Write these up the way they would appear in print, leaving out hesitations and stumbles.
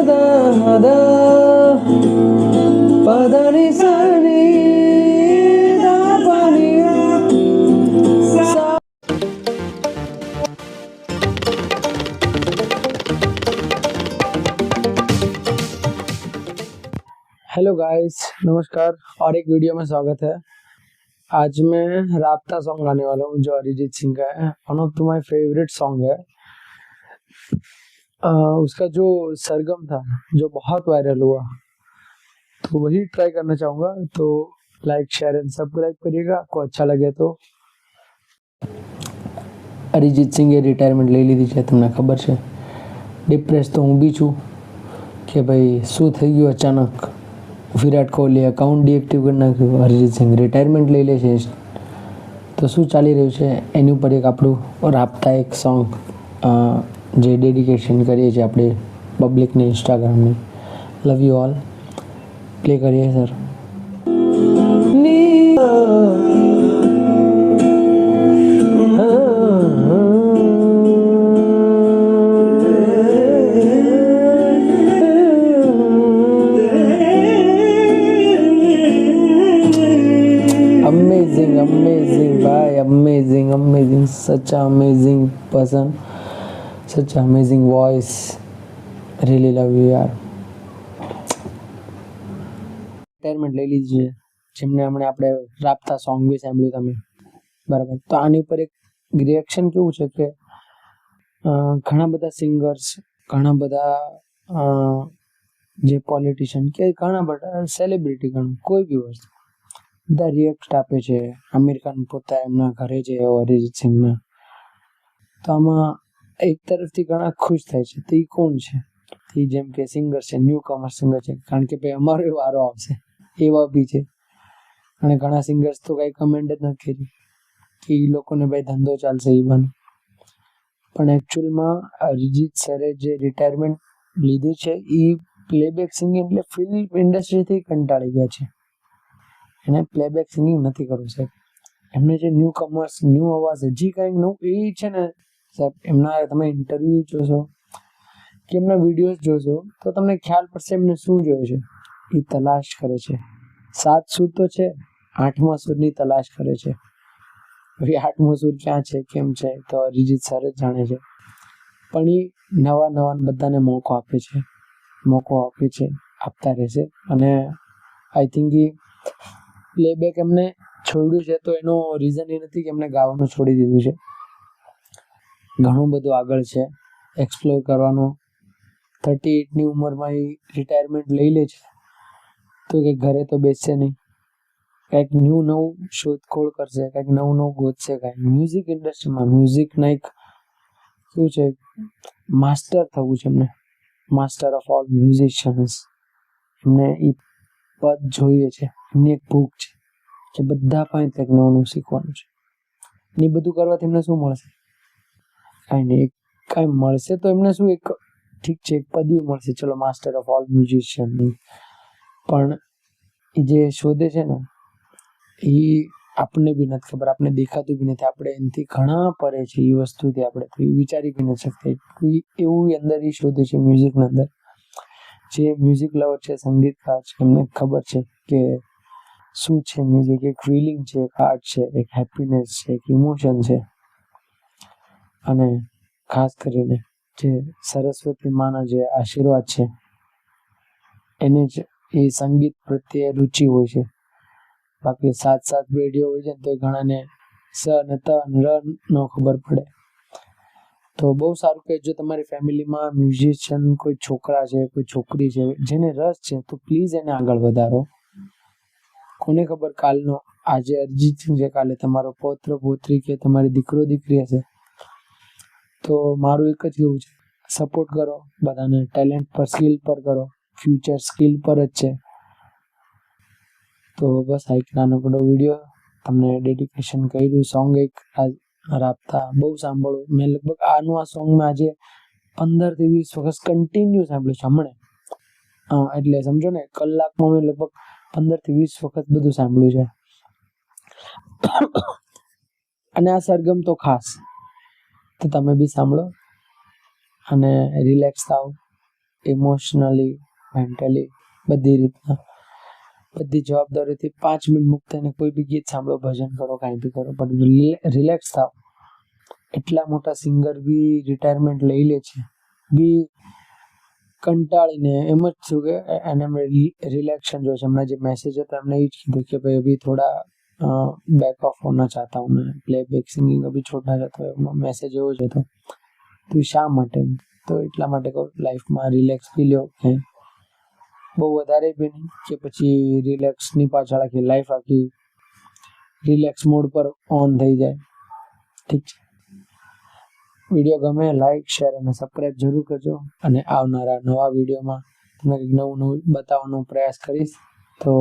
da pada ni sa ni da pa ni sa. Hello guys, नमस्कार और एक video में स्वागत है। आज मैं राब्ता सॉन्ग गाने वाला हूँ जो अरिजीत सिंह का है। One of my favourite song है। उसका जो सरगम था जो बहुत वायरल हुआ, तो वही ट्राई करना चाहूँगा। तो लाइक शेयर एंड सब्सक्राइब करिएगा आपको अच्छा लगे तो। અરિજીત સિંઘે રિટાયરમેન્ટ લઈ લીધી છે, તમને ખબર છે। ડિપ્રેસ તો હું બી છું કે ભાઈ શું થઈ ગયું અચાનક। વિરાટ કોહલી અકાઉન્ટ ડીએક્ટિવ કરી નાખ્યું, અરિજીત સિંહ રિટાયરમેન્ટ લઈ લે છે, તો શું ચાલી રહ્યું છે એની ઉપર એક આપણું રાબ્તા એક સોંગ જે ડેડિકેશન કરીએ છીએ આપણે પબ્લિકને ઇન્સ્ટાગ્રામની। લવ યુ ઓલ, પ્લે કરીએ સર। Amazing भाई, amazing, such an amazing person, such an amazing voice, really love you यार। રિટાયરમેન્ટ લઈ લીધી છે જેમને હમણાં આપણે રાબ્તા સોંગ બી સાંભળ્યું તમે, બરાબર। તો આની ઉપર એક રિએક્શન કેવું છે કે ઘણા બધા સિંગર્સ, ઘણા બધા જે પોલિટિશિયન કે ઘણા બધા સેલિબ્રિટી, કોઈ બી વસ્તુ બધા રિએક્ટ આપે છે। આમિર ખાન પોતે એમના ઘરે છે અરિજીત સિંહના, તો આમાં એક તરફથી ઘણા ખુશ થાય છે। તો એ કોણ છે? એ જેમ કે સિંગર છે, ન્યૂ કમર સિંગર છે, કારણ કે ભાઈ અમારો વારો આવશે એવા બી છે। અને ઘણા સિંગર્સ તો કઈ કમેન્ટ જ નથી કરી કે એ લોકોને ભાઈ ધંધો ચાલશે એ બને। પણ એકચ્યુઅલમાં અરિજીત સરે જે રિટાયરમેન્ટ લીધી છે એ પ્લેબેક સિંગિંગ એટલે ફિલ્મ ઇન્ડસ્ટ્રીથી કંટાળી ગયા છે। એને પ્લેબેક સિંગિંગ નથી કરવું સાહેબ। એમને જે ન્યૂ કમર્સ, ન્યૂ અવાજ, હજી કંઈક નવું એ છે ને સાહેબ, એમના તમે ઇન્ટરવ્યુ જોશો કે એમના વિડીયોઝ જોશો તો તમને ખ્યાલ પડશે એમને શું જોઈએ છે। એ તલાશ કરે છે, 7 સૂર તો છે, 8મા સૂરની તલાશ કરે છે। હવે 8મો સૂર ક્યાં છે, કેમ છે, તો અરિજીત સર જ જાણે છે। પણ એ નવા બધાને મોકો આપે છે, આપતા રહેશે। અને આઈ થિંક એ પ્લેબેક એમને છોડ્યું છે તો એનો રીઝન એ નથી કે એમને ગાવાનું છોડી દીધું છે। ઘણું બધું આગળ છે એક્સપ્લોર કરવાનું। 38ની ઉંમરમાં એ રિટાયરમેન્ટ લઈ લે છે તો કે ઘરે તો બેસશે નહીં, કંઈક નવું શોધખોળ કરશે, કંઈક નવું ગોતશે। કાંઈક મ્યુઝિક ઇન્ડસ્ટ્રીમાં મ્યુઝિકના એક શું છે, માસ્ટર થવું છે એમને, માસ્ટર ઓફ ઓલ મ્યુઝિશિયન્સ। એમને એ પદ જોઈએ છે, એમની એક ભૂખ છે કે બધા પાસે કંઈક નવું શીખવાનું છે। એ બધું કરવાથી એમને શું મળશે? કાંઈ નહીં, કાંઈ મળશે તો એમને શું, એક ઠીક છે એક પદવી મળશે, ચલો માસ્ટર ઓફ ઓલ મ્યુઝિશિયનની। પણ એ જે શોધે છે ને એ આપણને બી નથી ખબર, આપણે દેખાતું બી નથી, આપણે એનાથી ઘણા પરે છે એ વસ્તુથી, આપણે તો એ વિચારી બી નથી શકતા। એવું અંદર એ શોધે છે મ્યુઝિકની અંદર। જે મ્યુઝિક લવર છે, સંગીતકાર છે, એમને ખબર છે કે શું છે મ્યુઝિક। એક ફિલિંગ છે, એક આર્ટ છે, એક હેપીનેસ છે, એક ઇમોશન છે। અને ખાસ કરીને જે સરસ્વતી માના જે આશીર્વાદ છે એને જ એ સંગીત પ્રત્યે રુચિ હોય છે। બાકી 7 પેઢીઓ હોય છે તો ઘણાને સ ને ત ને ર નો ખબર પડે। તો બહુ સારું કે જો તમારી ફેમિલીમાં મ્યુઝિશિયન કોઈ છોકરા છે, કોઈ છોકરી છે જેને રસ છે તો પ્લીઝ એને આગળ વધારો। કોને ખબર કાલનો, આજે અરિજીત સિંહ છે, કાલે તમારો પૌત્ર પૌત્રી કે તમારી દીકરો દીકરી હશે। તો મારું એક જ કહેવું છે, સપોર્ટ કરો બધાને, ટેલેન્ટ પર, સ્કિલ પર કરો, ફ્યુચર સ્કિલ પર જ છે। તો બસ આ એક નાનકડો વિડીયો તમને ડેડિકેશન કર્યું। સોંગ એક રાબ્તા બહુ સાંભળો, મેં લગભગ આ સોંગ મેં આજે 15 થી 20 વખત કન્ટિન્યુ સાંભળ્યું છે હમણાં। એટલે સમજો ને કલાકમાં મેં લગભગ 15 થી 20 વખત બધું સાંભળ્યું છે। અને આ સરગમ તો ખાસ, તો તમે બી સાંભળો અને રિલેક્સ થાઓ, ઇમોશનલી, મેન્ટલી, બધી રીતના, બધી જવાબદારીથી 5 મિનિટ મુક્ત થઈને કોઈ બી ગીત સાંભળો, ભજન કરો, કાંઈ બી કરો, પણ રિલેક્સ થાવ. એટલા મોટા સિંગર બી રિટાયરમેન્ટ લઈ લે છે, બી કંટાળીને એમ જ થયું કે એને રિલેક્શન જોઈએ છે. એમના જે મેસેજ હતો એમને એ જ કીધું કે ભાઈ અભી થોડા बैक ऑफ होना चाहता हूँ मैं, प्लेबैक सिंगिंग अभी छोड़ना चाहता हूँ. मैसेज એવો જ હતો. તો શા માટે? તો એટલા માટે કહું લાઈફમાં રિલેક્સ બી લો, કે બહુ વધારે બી નહીં કે પછી રિલેક્સની પાછળ આખી લાઈફ આખી રિલેક્સ મોડ પર ઓન થઈ જાય. ઠીક છે. વિડીયો ગમે લાઈક, શેર અને સબસ્ક્રાઈબ જરૂર કરજો, અને આવનારા નવા વિડીયોમાં તમને કંઈક નવું નવું બતાવવાનો પ્રયાસ કરીશ, તો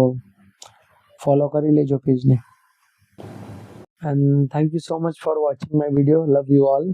ફોલો કરી લેજો પેજને. And thank you so much for watching my video. Love you all.